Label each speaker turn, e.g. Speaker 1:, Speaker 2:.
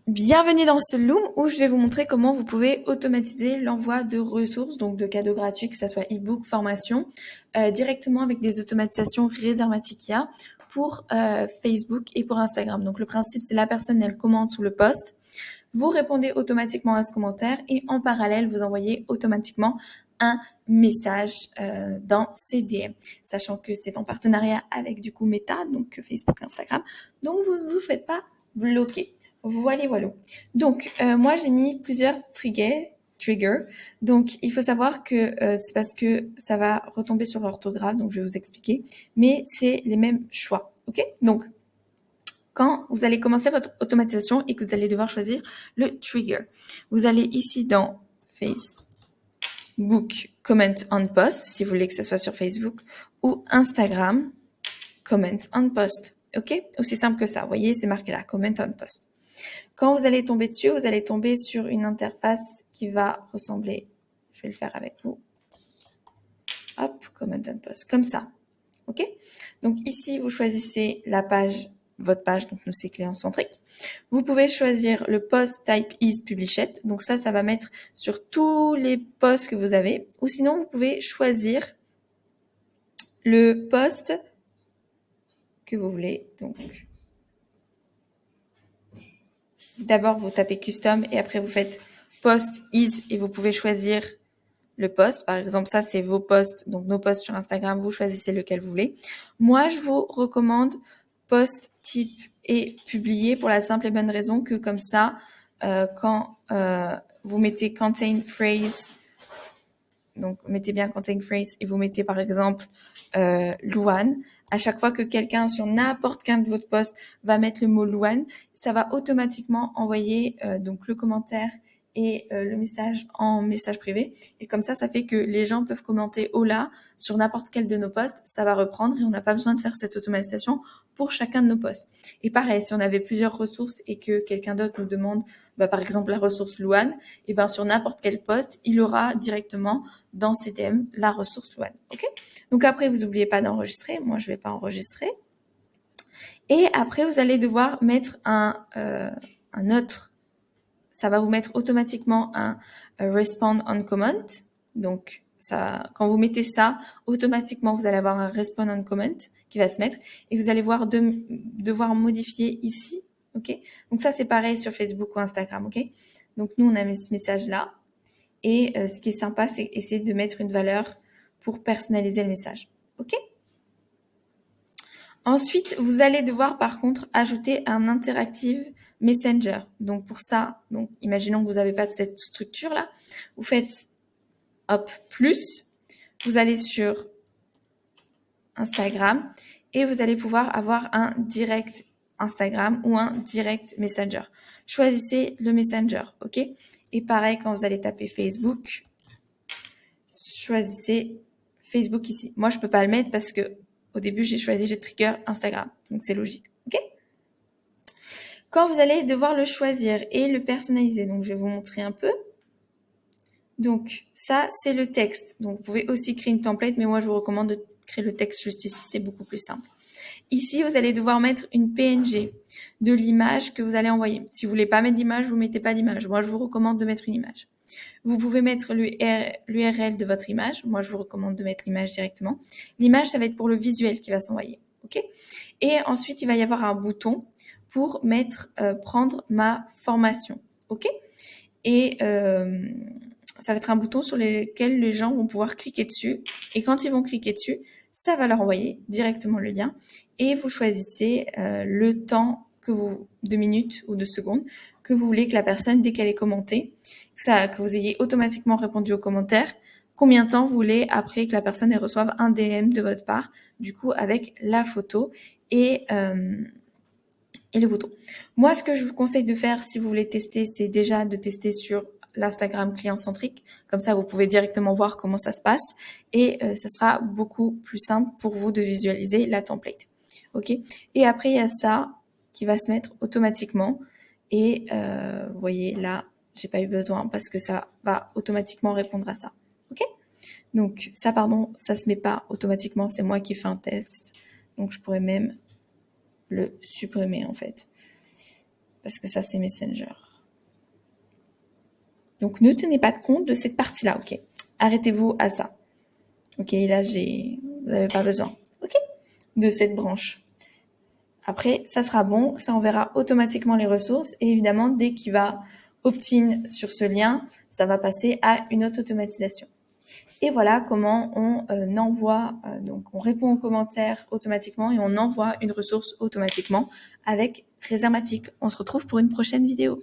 Speaker 1: Bienvenue dans ce Loom où je vais vous montrer comment vous pouvez automatiser l'envoi de ressources, donc de cadeaux gratuits, que ce soit e-book, formation, directement avec des automatisations réservatiques IA pour Facebook et pour Instagram. Donc le principe, c'est la personne, elle commente sous le post, vous répondez automatiquement à ce commentaire et en parallèle, vous envoyez automatiquement un message dans ses DM, sachant que c'est en partenariat avec du coup Meta, donc Facebook, Instagram. Donc vous ne vous faites pas bloquer. Voilà, voilà. Donc moi j'ai mis plusieurs triggers. Donc il faut savoir que c'est parce que ça va retomber sur l'orthographe, donc je vais vous expliquer, mais c'est les mêmes choix. Ok? Donc quand vous allez commencer votre automatisation et que vous allez devoir choisir le trigger. Vous allez ici dans Facebook Comment on Post, si vous voulez que ce soit sur Facebook, ou Instagram Comment on Post. Ok? Aussi simple que ça. Vous voyez, c'est marqué là, Comment on Post. Quand vous allez tomber dessus, vous allez tomber sur une interface qui va ressembler, je vais le faire avec vous. Hop, Comment on Post, comme ça. Ok? Donc ici, vous choisissez la page, votre page, donc nous c'est client centrique. Vous pouvez choisir le post type is published. Donc ça va mettre sur tous les posts que vous avez. Ou sinon, vous pouvez choisir le post que vous voulez. Donc d'abord, vous tapez custom et après vous faites post is et vous pouvez choisir le post. Par exemple, ça, c'est vos posts, donc nos posts sur Instagram, vous choisissez lequel vous voulez. Moi, je vous recommande post type et publié pour la simple et bonne raison que comme ça, quand vous mettez contain phrase, donc mettez bien contain phrase et vous mettez par exemple Louane, à chaque fois que quelqu'un sur n'importe quel de votre post va mettre le mot Louane, ça va automatiquement envoyer donc le commentaire et le message en message privé. Et comme ça fait que les gens peuvent commenter Hola sur n'importe quel de nos posts, ça va reprendre et on n'a pas besoin de faire cette automatisation pour chacun de nos posts. Et pareil, si on avait plusieurs ressources et que quelqu'un d'autre nous demande, par exemple la ressource Louane, et sur n'importe quel post, il aura directement dans ses DM la ressource Louane. Ok? Donc après, vous n'oubliez pas d'enregistrer. Moi, je ne vais pas enregistrer. Et après, vous allez devoir mettre un autre. Ça va vous mettre automatiquement un respond on comment. Donc, ça, quand vous mettez ça, automatiquement, vous allez avoir un respond on comment qui va se mettre et vous allez devoir modifier ici. Ok? Donc ça, c'est pareil sur Facebook ou Instagram. Ok? Donc nous, on a mis ce message-là. Et ce qui est sympa, c'est essayer de mettre une valeur pour personnaliser le message. OK? Ensuite, vous allez devoir par contre ajouter un interactive messenger. Donc pour ça, donc imaginons que vous n'avez pas de cette structure là, vous faites hop plus, vous allez sur Instagram et vous allez pouvoir avoir un direct Instagram ou un direct messenger. Choisissez le messenger, ok? Et pareil quand vous allez taper Facebook, choisissez Facebook ici. Moi, je peux pas le mettre parce que au début, j'ai choisi le trigger Instagram. Donc, c'est logique. OK? Quand vous allez devoir le choisir et le personnaliser, donc je vais vous montrer un peu. Donc, ça, c'est le texte. Donc, vous pouvez aussi créer une template, mais moi, je vous recommande de créer le texte juste ici. C'est beaucoup plus simple. Ici, vous allez devoir mettre une PNG de l'image que vous allez envoyer. Si vous voulez pas mettre d'image, vous mettez pas d'image. Moi, je vous recommande de mettre une image. Vous pouvez mettre l'URL de votre image. Moi, je vous recommande de mettre l'image directement. L'image, ça va être pour le visuel qui va s'envoyer. OK? Et ensuite, il va y avoir un bouton pour mettre prendre ma formation. OK? Et ça va être un bouton sur lequel les gens vont pouvoir cliquer dessus. Et quand ils vont cliquer dessus, ça va leur envoyer directement le lien. Et vous choisissez le temps de minutes ou de secondes que vous voulez que la personne, dès qu'elle est commentée, que vous ayez automatiquement répondu aux commentaires, combien de temps vous voulez après que la personne reçoive un DM de votre part, du coup avec la photo et le bouton. Moi, ce que je vous conseille de faire si vous voulez tester, c'est déjà de tester sur l'Instagram client centrique. Comme ça, vous pouvez directement voir comment ça se passe et ça sera beaucoup plus simple pour vous de visualiser la template. Ok? Et après, il y a ça qui va se mettre automatiquement. Et vous voyez là, j'ai pas eu besoin parce que ça va automatiquement répondre à ça. Ok? Donc ça, pardon, ça se met pas automatiquement. C'est moi qui ai fait un test. Donc je pourrais même le supprimer en fait. parce que ça, c'est Messenger. Donc, ne tenez pas compte de cette partie-là, ok? Arrêtez-vous à ça. Ok, là, vous n'avez pas besoin, ok? De cette branche. Après, ça sera bon, ça enverra automatiquement les ressources et évidemment, dès qu'il va opt-in sur ce lien, ça va passer à une autre automatisation. Et voilà comment on envoie, donc on répond aux commentaires automatiquement et on envoie une ressource automatiquement avec Résermatic. On se retrouve pour une prochaine vidéo.